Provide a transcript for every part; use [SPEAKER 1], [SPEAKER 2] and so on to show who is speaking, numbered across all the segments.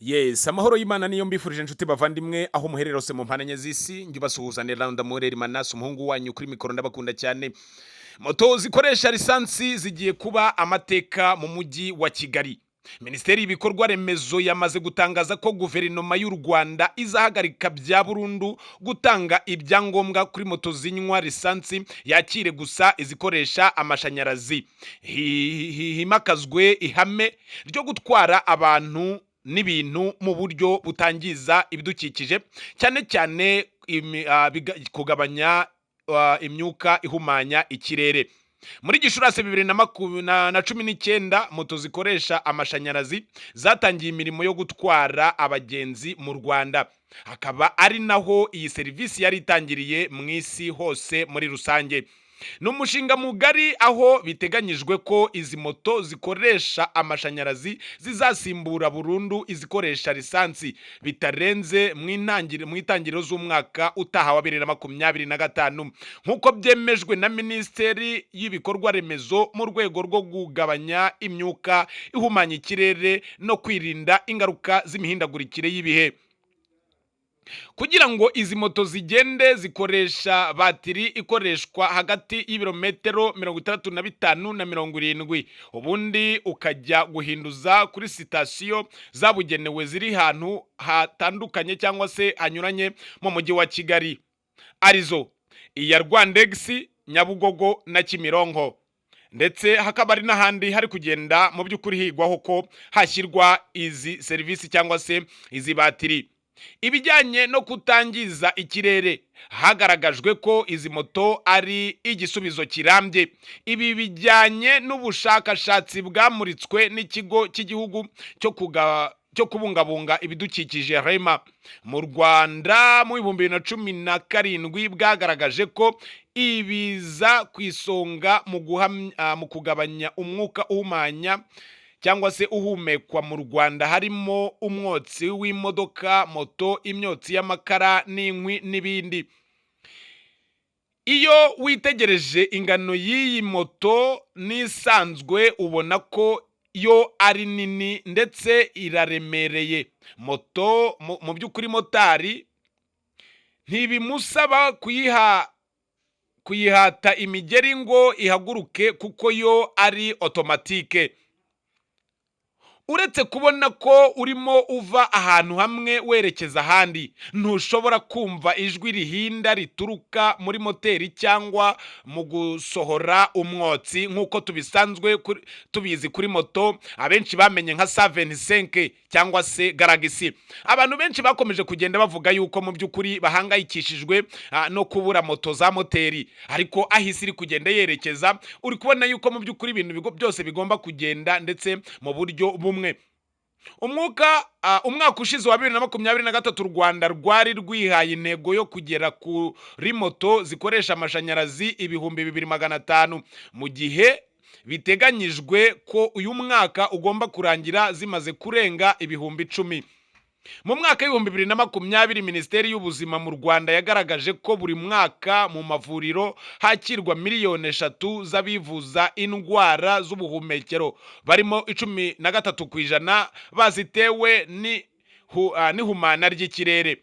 [SPEAKER 1] Yes, amahoro y'Imana niyo mbifurije inshuti bavandimwe aho muherereye hose mu mpande enye z'isi njye ubasuhuzanira ndamurera Manase umuhungu wanyu kuri mikoro ndabakunda cyane. Moto zikoresha lisansi zigiye kuba amateka mu mujyi wa Kigali. Minisiteri y'ibikorwa remezo yamaze gutangaza ko guverinoma y'u Rwanda izahagarika bya burundu gutanga ibyangombwa kuri moto zinywa lisansi yakire gusa izikoresha amashanyarazi. Himakazwe ihame ryo gutwara abantu n'ibintu mu buryo butangiza ibidukikije cyane cyane kugabanya imyuka ihumanya ikirere. Muri Gicurasi 2019 moto zikoresha amashanyarazi zatangiye imirimo yo gutwara abagenzi mu Rwanda. Hakaba ari naho iyi serivisi yari itangiriye mu isi hose muri rusange. Ni umushinga mugari aho biteganyijwe ko izi moto zikoresha amashanyarazi zizasimbura burundu izikoresha lisansi bitarenze mu itangiriro z'umwaka utaha wa 2025 nk'uko byemejwe na Minisiteri y'ibikorwa remezo mu rwego rwo kugabanya imyuka ihumanya ikirere no kwirinda ingaruka z'imihindagurikire y'ibihe. Kugira ngo izi moto zigende zikoresha batiri ikoreshwa hagati y'ibirometero 65 na 70, ubundi ukajya guhinduza kuri sitasiyo zabugenewe ziri hantu hatandukanye cyangwa se hanyuranye mu mujyi wa Kigali, arizo iya Rwandex, Nyabugogo na Kimironko, ndetse hakaba ari n'ahandi hari kugenda mu by'ukuri higwaho ko hashyirwa izi serivisi cyangwa se izi batiri. Ibijyanye no kutangiza ikirere, hagaragajwe ko izi moto ari igisubizo kirambye. Ibi bijyanye n'ubushakashatsi bwamuritswe n'ikigo cy'igihugu cyo kubungabunga ibidukikije REMA mu Rwanda mu 2017 bwagaragaje ko ibiza ku isonga mu kugabanya umwuka uhumanya cyangwa se uhumekwa mu Rwanda harimo umwotsi w'imodoka, moto, imyotsi y'amakara n'inkwi n'ibindi. Iyo witegereje ingano y'iyi moto n'isanzwe ubona ko yo ari nini ndetse iraremereye. Moto mu by'ukuri motari ntibimusaba kuyihata imigeri ngo ihaguruke kuko yo ari otomatike. Uretse kubona ko urimo uva ahantu hamwe werekeza ahandi, ntushobora kumva ijwi rihinda rituruka muri moteri cyangwa mu gusohora umwotsi nk'uko tubizi kuri moto abenshi bamenye nka 75 cyangwa se Galaxy. Abantu benshi bakomeje kugenda bavuga yuko mu by'ukuri bahangayikishijwe no kubura moto za moteri, ariko ahisi iri kugenda yerekeza uri kubona yuko mu by'ukuri ibintu byose bigomba kugenda ndetse mu buryo bumwe. Umwaka ushize wa 2023 u Rwanda rwari rwihaye intego yo kugera kuri moto zikoresha amashanyarazi 2500 mu gihe biteganyijwe ko uyu mwaka ugomba kurangira zimaze kurenga 10,000. Mu mwaka w'ibihumbi 2020 Minisiteri y'Ubuzima mu Rwanda yagaragaje ko buri mwaka mu mavuriro hakirwa miliyoni 3 z'abivuza indwara z'ubuhumekero, barimo 13% bazitewe n'ihumana ry'ikirere.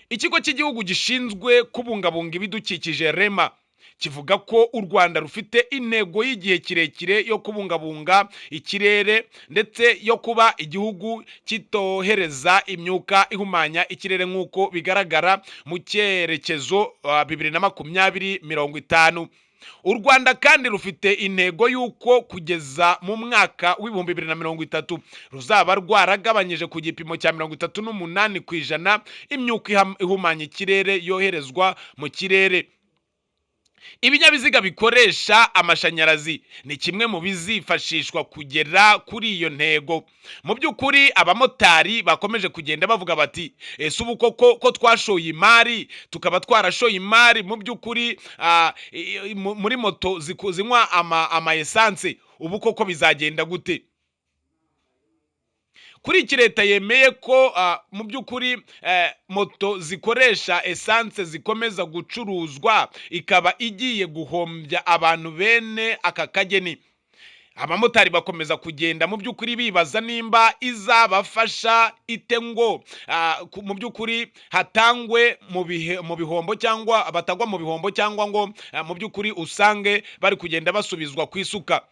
[SPEAKER 1] Ikigo cy'igihugu gishinzwe kubungabunga ibidukikije REMA kivuga ko u Rwanda rufite intego y'igihe kirekire yo kubungabunga ikirere ndetse yo kuba igihugu kitohereza imyuka ihumanya ikirere nk'uko bigaragara mu cyerekezo 2050. U Rwanda kandi rufite intego y'uko kugeza mu mwaka w'ibihumbi 2030 ruzaba rwaragabanyije ku gipimo cya 38% imyuka ihumanya ikirere yoherezwa mu kirere. Ibinyabiziga bikoresha amashanyarazi ni kimwe mu bizifashishwa kugera kuri iyo ntego. Mu by'ukuri abamotari bakomeje kugenda bavuga bati ese ubu ko twashoye imari tukaba twarashoye imari mu by'ukuri muri moto zinywa ama essence, ubu koko bizagenda gute? Kuri iki leta yemeye ko mu by'ukuri moto zikoresha essence zikomeza gucuruzwa ikaba igiye guhombya abantu bene aka kageni. abamotari bakomeza kugenda mu by'ukuri bibaza nimba izabafasha ite ngo mu by'ukuri hatangwe mu bihombo cyangwa batagwa mu bihombo, cyangwa ngo mu by'ukuri usange bari kugenda basubizwa ku isuka.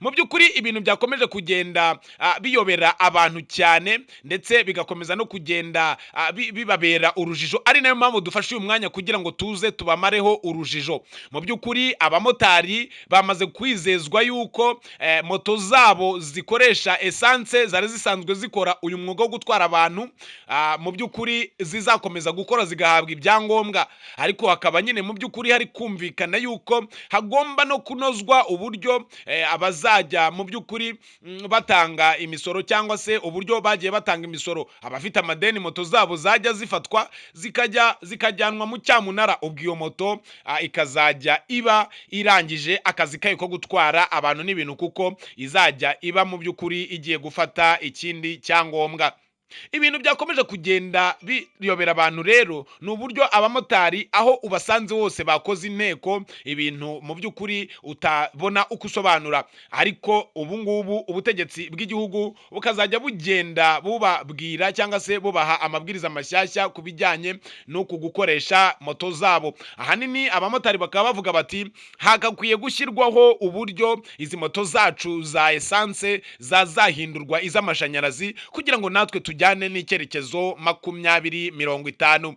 [SPEAKER 1] Mu by'ukuri ibintu byakomeje kugenda biyobera abantu cyane, ndetse bigakomeza no kugenda bibabera urujijo, ari nayo mpamvu dufashe uyu mwanya kugira ngo tuze tubamareho urujijo. Mu by'ukuri abamotari bamaze kwizezwa yuko moto zabo zikoresha esanse zari zisanzwe zikora uyu mwuga wo gutwara abantu, mu by'ukuri zizakomeza gukora zigahabwa ibyangombwa, ariko hakaba nyine mu by'ukuri hari kumvikana yuko hagomba no kunozwa uburyo bazajya mu by'ukuri batanga imisoro, cyangwa se uburyo bagiye batanga imisoro. Abafite amadeni moto zabo zajya zifatwa zikajyanwa mu cyamunara, ubwo iyo moto ikazajya iba irangije akazi kayo ko gutwara abantu n'ibintu, kuko izajya iba mu by'ukuri igiye gufata ikindi cyangombwa. Ibintu byakomeje kugenda biyobera abantu rero ni uburyo abamotari aho ubasanze hose bakoze inteko, ibintu mu by'ukuri utabona uko usobanura, ariko ubu ngubu ubutegetsi bw'igihugu bukazajya bugenda bubabwira cyangwa se bubaha amabwiriza mashyashya ku bijyanye no gukoresha moto zabo. Ahanini abamotari bakaba bavuga bati hagakwiye gushyirwaho uburyo izi moto zacu za esanse zazahindurwa iz'amashanyarazi, kugira ngo natwe tujyane n'icyerekezo 2050.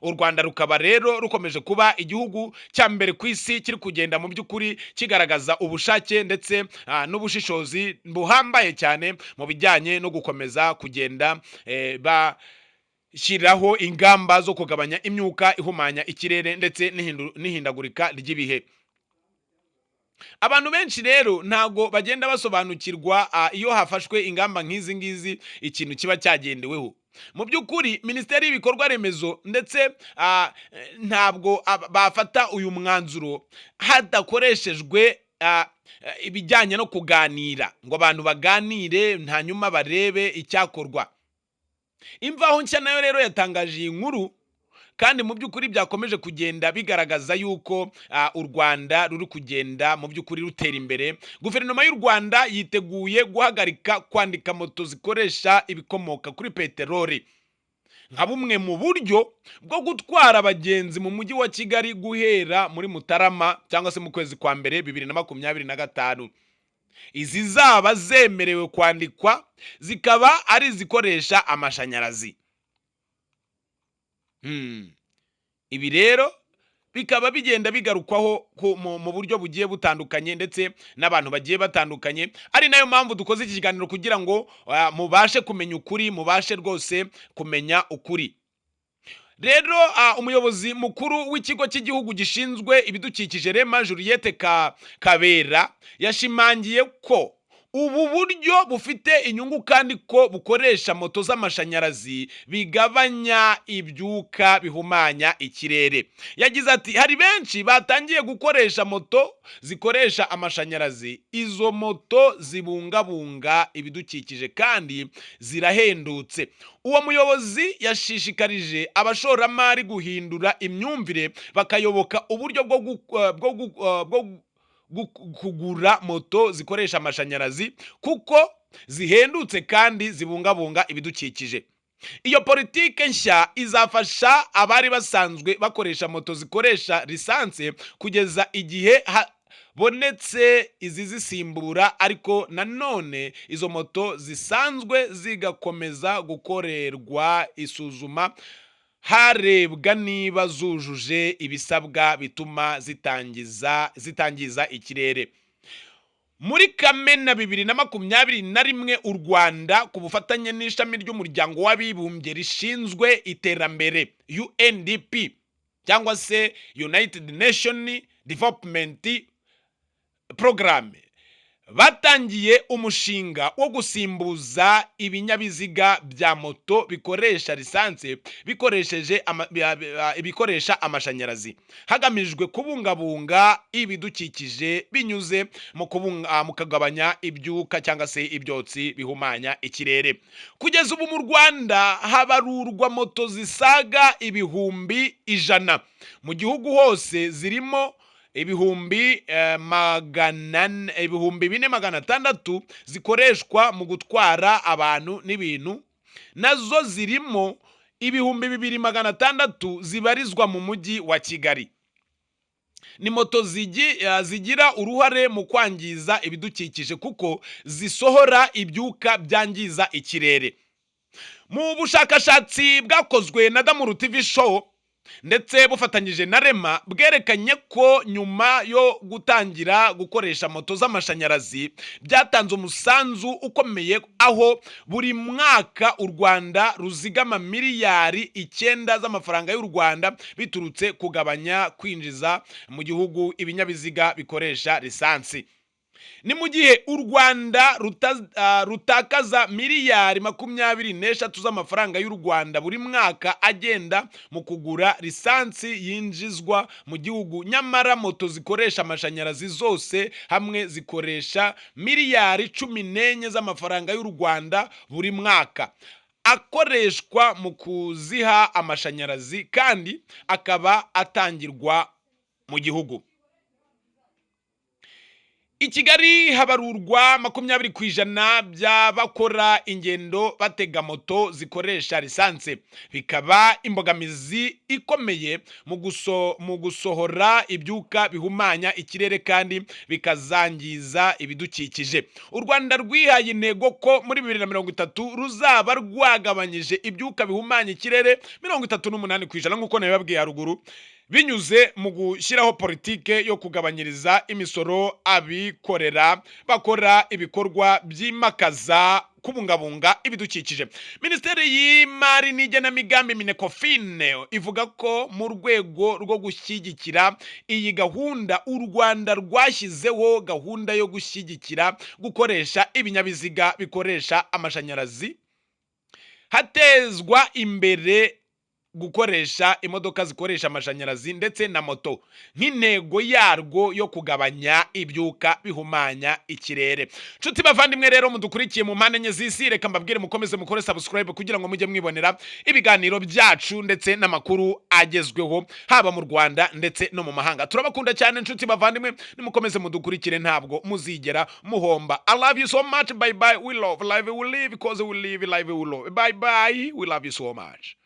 [SPEAKER 1] U Rwanda rukaba rero rukomeje kuba igihugu cya mbere ku isi kiri kugenda mu by'ukuri kigaragaza ubushake ndetse n'ubushishozi buhambaye cyane mu bijyanye no gukomeza kugenda bashyiraho ingamba zo kugabanya imyuka ihumanya ikirere ndetse n'ihindagurika ry'ibihe. Abantu benshi rero ntago bagenda basobanukirwa iyo hafashwe ingamba nk'izi ngizi ikintu kiba cyagendeweho. Mu by'ukuri Minisiteri y'Ibikorwa Remezo ndetse ntabwo bafata uyu mwanzuro hadakoreshejwe ibijyanye no kuganira, ngo abantu baganire hanyuma barebe icyakorwa. Imvaho nshya nayo rero yatangaje iyi nkuru, kandi mu by'ukuri byakomeje kugenda bigaragaza yuko u Rwanda ruri kugenda mu by'ukuri rutera imbere. Guverinoma y'u Rwanda yiteguye guhagarika kwandika moto zikoresha ibikomoka kuri peteroli nka bumwe mu buryo bwo gutwara abagenzi mu mujyi wa Kigali guhera muri Mutarama cyangwa se mu kwezi kwa mbere 2025. Izi zaba zemerewe kwandikwa zikaba ari izikoresha amashanyarazi. Ibi rero bikaba bigenda bigarukwaho mu buryo bugiye butandukanye ndetse n'abantu bagiye batandukanye, ari nayo mpamvu dukoze iki kiganiro kugira ngo mubashe kumenya ukuri, mubashe rwose kumenya ukuri. Rero umuyobozi mukuru w'ikigo cy'igihugu gishinzwe ibidukikije REMA Juliette Kabera yashimangiye ko ubu buryo bufite inyungu, kandi ko bukoresha moto z'amashanyarazi bigabanya ibyuka bihumanya ikirere. Yagize ati hari benshi batangiye gukoresha moto zikoresha amashanyarazi, izo moto zibungabunga ibidukikije kandi zirahendutse. Uwo muyobozi yashishikarije abashoramari guhindura imyumvire bakayoboka uburyo bwo kugura moto zikoresha amashanyarazi, kuko zihendutse kandi zibungabunga ibidukikije. Iyo politike nshya izafasha abari basanzwe bakoresha moto zikoresha lisanse kugeza igihe habonetse izizisimbura, ariko nanone izo moto zisanzwe zigakomeza gukorerwa isuzuma harebwa niba zujuje ibisabwa bituma zitangiza ikirere. Muri Kamena 2021 u Rwanda ku bufatanye n'ishami ry'umuryango w'abibumbye rishinzwe iterambere UNDP cyangwa se United Nation Development Program batangiye umushinga wo gusimbuza ibinyabiziga bya moto bikoresha lisansi ibikoresha amashanyarazi, hagamijwe kubungabunga ibidukikije binyuze mu kugabanya ibyuka cyangwa se ibyotsi bihumanya ikirere. Kugeza ubu mu Rwanda habarurwa moto zisaga ibihumbi 100 mu gihugu hose, zirimo ibihumbi 4,600 zikoreshwa mu gutwara abantu n'ibintu, nazo zirimo ibihumbi 2,600 zibarizwa mu mujyi wa Kigali. Ni moto zigira uruhare mu kwangiza ibidukikije kuko zisohora ibyuka byangiza ikirere. Mu bushakashatsi bwakozwe na Damuru TV Show ndetse bufatanyije na Rema, bwerekanye ko nyuma yo gutangira gukoresha moto z'amashanyarazi byatanze umusanzu ukomeye, aho buri mwaka u Rwanda ruzigama miliyari 9 z'amafaranga y'u Rwanda biturutse kugabanya kwinjiza mu gihugu ibinyabiziga bikoresha lisansi. Ni mu gihe u Rwanda rutakaza miliyari 23 z'amafaranga y'u Rwanda buri mwaka agenda mu kugura lisansi yinjizwa mu gihugu, nyamara moto zikoresha amashanyarazi zose hamwe zikoresha miliyari 14 z'amafaranga y'u Rwanda buri mwaka, akoreshwa mu kuziha amashanyarazi kandi akaba atangirwa mu gihugu. I Kigali habarurwa 20% by'abakora ingendo batega moto zikoresha lisansi, bikaba imbogamizi ikomeye mu gusohora ibyuka bihumanya ikirere kandi bikazangiza ibidukikije. U Rwanda rwihaye intego ko muri 2030 ruzaba rwagabanyije ibyuka bihumanya ikirere 38% nk'uko nabibabwiye haruguru, binyuze mu gushyiraho politike yo kugabanyiriza imisoro abikorera bakora ibikorwa byimakaza kubungabunga ibidukikije. Minisiteri y'Imari n'Igenamigambi Minecofine ivuga ko mu rwego rwo gushyigikira iyi gahunda, u Rwanda rwashyizeho gahunda yo gushyigikira gukoresha ibinyabiziga bikoresha amashanyarazi, hatezwa imbere gukoresha imodoka zikoresha amashanyarazi ndetse na moto nk'intego yarwo yo kugabanya ibyuka bihumanya ikirere. Nshuti bavandimwe rero mudukurikiye mu mpande enye z'isi, reka mbabwire mukomeze mukore subscribe kugira ngo mujye mwibonera ibiganiro byacu ndetse n'amakuru agezweho haba mu Rwanda ndetse no mu mahanga. Turabakunda cyane nshuti bavandimwe, nimukomeze mudukurikire ntabwo muzigera muhomba. I love you so much. Bye bye. We love life, we live because we live life, we love. Bye bye. We love you so much.